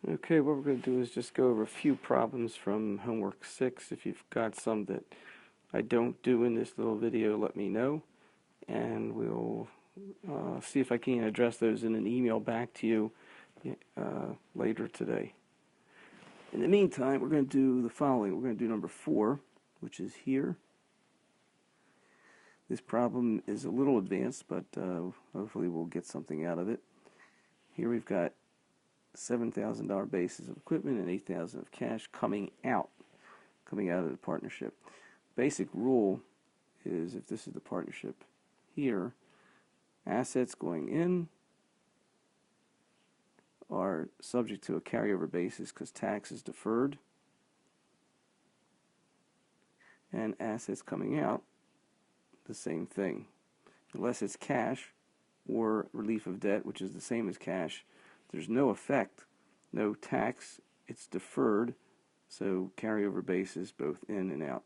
Okay, what we're going to do is just go over a few problems from homework 6. If you've got some that I don't do in this little video, let me know, and we'll see if I can address those in an email back to you later today. In the meantime, we're going to do the following. We're going to do number 4, which is here. This problem is a little advanced, but hopefully we'll get something out of it. Here we've got $7,000 basis of equipment and $8,000 of cash coming out of the partnership. Basic rule is, if this is the partnership here, assets going in are subject to a carryover basis because tax is deferred, and assets coming out, the same thing. Unless it's cash or relief of debt, which is the same as cash, there's no effect, no tax, it's deferred, so carryover basis both in and out.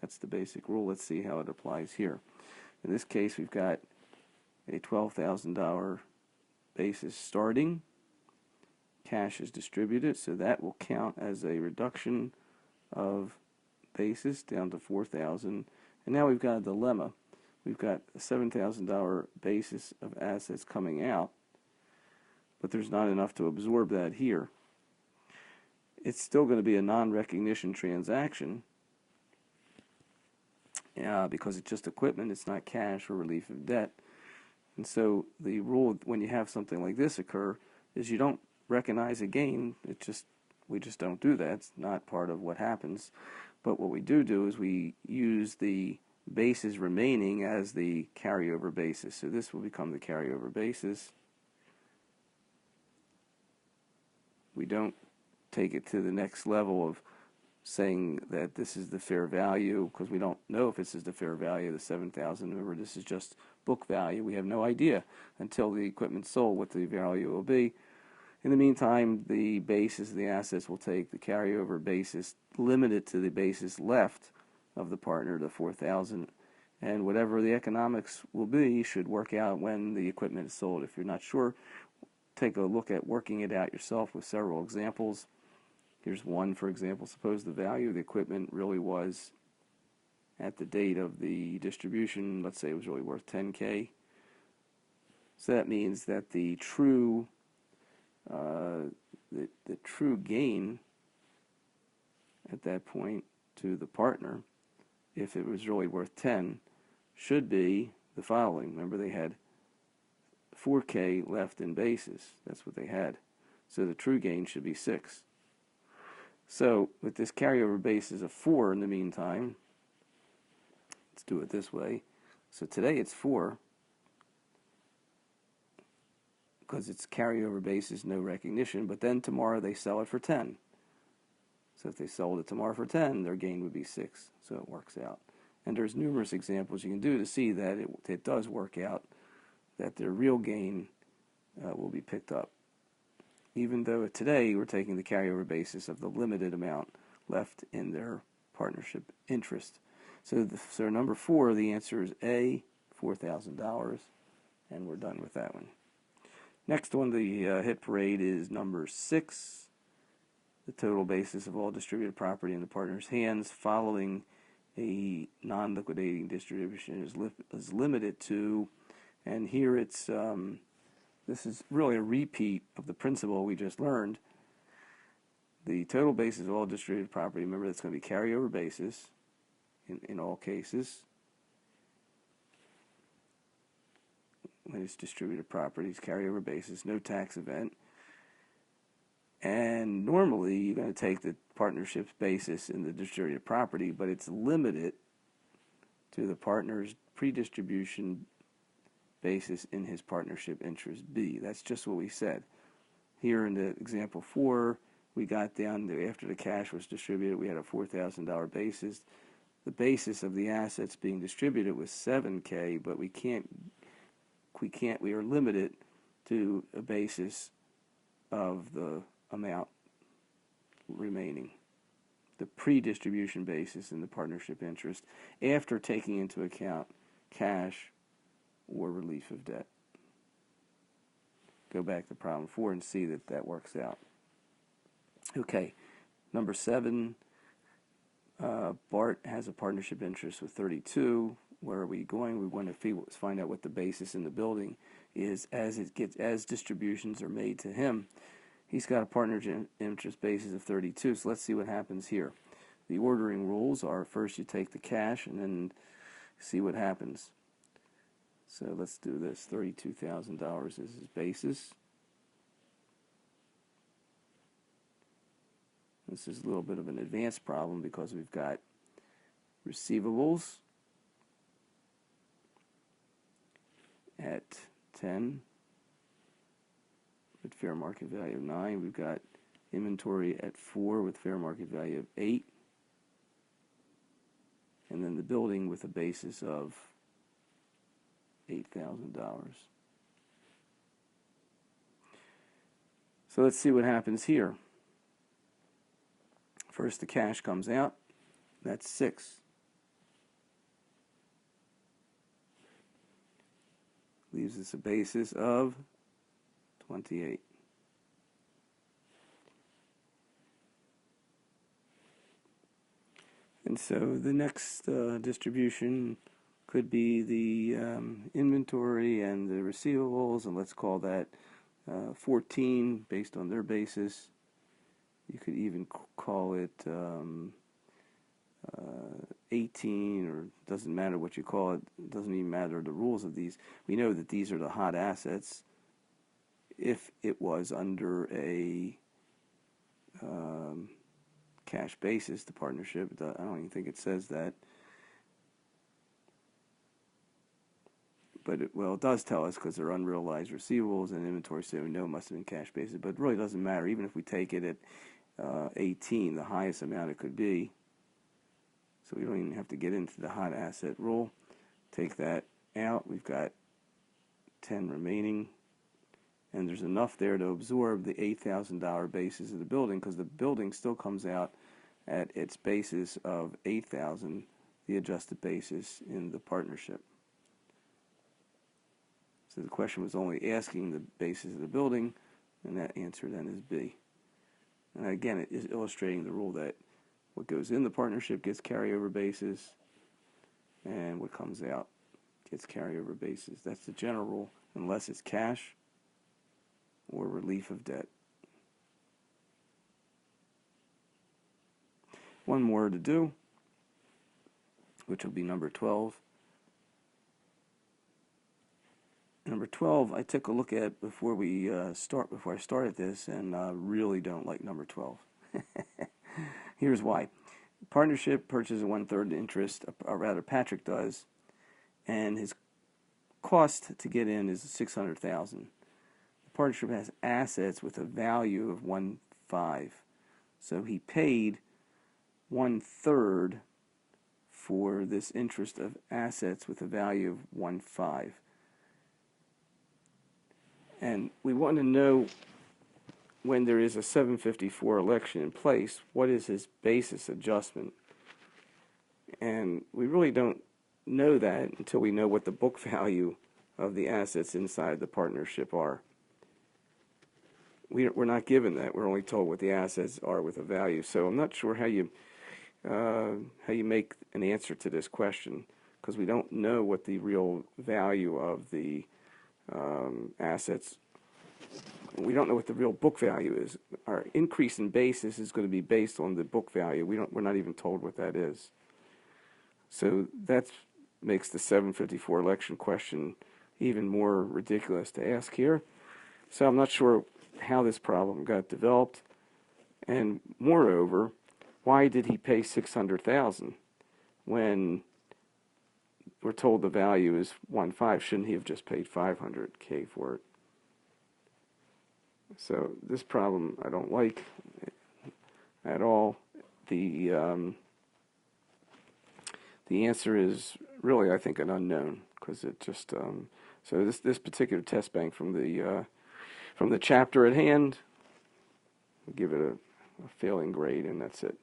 That's the basic rule. Let's see how it applies here. In this case, we've got a $12,000 basis starting. Cash is distributed, so that will count as a reduction of basis down to $4,000. And now we've got a dilemma. We've got a $7,000 basis of assets coming out, but there's not enough to absorb that here. It's still going to be a non-recognition transaction because it's just equipment, it's not cash or relief of debt. And so the rule when you have something like this occur is you don't recognize a gain. We just don't do that. It's not part of what happens. But what we do is we use the basis remaining as the carryover basis. So this will become the carryover basis. We don't take it to the next level of saying that this is the fair value, because we don't know if this is the fair value of the $7,000. Remember, this is just book value. We have no idea until the equipment's sold what the value will be. In the meantime, the basis of the assets will take the carryover basis, limited to the basis left of the partner, the $4,000, and whatever the economics will be should work out when the equipment is sold. If you're not sure, take a look at working it out yourself with several examples. Here's one, for example. Suppose the value of the equipment really was, at the date of the distribution, let's say it was really worth $10K. So that means that the true gain at that point to the partner, if it was really worth 10, should be the following. Remember, they had $4K left in basis. That's what they had. So the true gain should be 6. So with this carryover basis of 4 in the meantime, let's do it this way. So today it's 4 because it's carryover basis, no recognition, but then tomorrow they sell it for 10. So if they sold it tomorrow for 10, their gain would be 6. So it works out. And there's numerous examples you can do to see that it does work out, that their real gain will be picked up. Even though today we're taking the carryover basis of the limited amount left in their partnership interest. So number 4, the answer is A, $4,000, and we're done with that one. Next one, the hit parade, is number 6. The total basis of all distributed property in the partner's hands following a non-liquidating distribution is limited to, and here it's this is really a repeat of the principle we just learned. The total basis of all distributed property, remember, that's going to be carryover basis in all cases. When it's distributed properties, carryover basis, no tax event. And normally you're going to take the partnership's basis in the distributed property, but it's limited to the partner's pre-distribution basis in his partnership interest B. That's just what we said. Here in the example 4, we got down to, after the cash was distributed, we had a $4,000 basis. The basis of the assets being distributed was $7K, but we are limited to a basis of the amount remaining, the pre-distribution basis in the partnership interest, after taking into account cash or relief of debt. Go back to problem 4 and see that that works out. Okay, number 7, Bart has a partnership interest with 32. Where are we going? We want to find out what the basis in the building is as distributions are made to him. He's got a partnership interest basis of 32, so let's see what happens here. The ordering rules are first you take the cash and then see what happens. So let's do this. $32,000 is his basis. This is a little bit of an advanced problem because we've got receivables at 10 with fair market value of 9. We've got inventory at 4 with fair market value of 8. And then the building with a basis of $8,000. So let's see what happens here. First the cash comes out. That's 6. Leaves us a basis of 28. And so the next distribution could be the inventory and the receivables, and let's call that 14 based on their basis. You could even call it 18, or doesn't matter what you call it. It doesn't even matter the rules of these. We know that these are the hot assets. If it was under a cash basis, the partnership, I don't even think it says that. But it does tell us because they're unrealized receivables and inventory, so we know it must have been cash basis. But it really doesn't matter. Even if we take it at 18, the highest amount it could be. So we don't even have to get into the hot asset rule. Take that out. We've got 10 remaining. And there's enough there to absorb the $8,000 basis of the building, because the building still comes out at its basis of $8,000, the adjusted basis in the partnership. So the question was only asking the basis of the building, and that answer then is B. And again, it is illustrating the rule that what goes in the partnership gets carryover basis, and what comes out gets carryover basis. That's the general rule, unless it's cash or relief of debt. One more to do, which will be number 12. Number 12, I took a look at before I started this, and really don't like number 12. Here's why. Partnership purchases a 1/3 interest, or rather Patrick does, and his cost to get in is $600,000. The partnership has assets with a value of 1.5, so he paid 1/3 for this interest of assets with a value of 1.5. And we want to know, when there is a 754 election in place, what is his basis adjustment? And we really don't know that until we know what the book value of the assets inside the partnership are. We're not given that. We're only told what the assets are with a value. So I'm not sure how you make an answer to this question, because we don't know what the real value of the assets. We don't know what the real book value is. Our increase in basis is going to be based on the book value. We're not even told what that is. So that makes the 754 election question even more ridiculous to ask here. So I'm not sure how this problem got developed, and moreover, why did he pay $600,000 when we're told the value is 1.5? Shouldn't he have just paid $500K for it? So this problem I don't like at all. The answer is really, I think, an unknown, because it just so this particular test bank from the chapter at hand, we'll give it a failing grade, and that's it.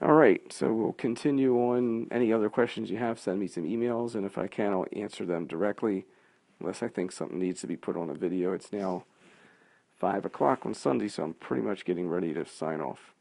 All right, so we'll continue on. Any other questions you have, send me some emails, and if I can, I'll answer them directly, unless I think something needs to be put on a video. It's now 5 o'clock on Sunday, so I'm pretty much getting ready to sign off.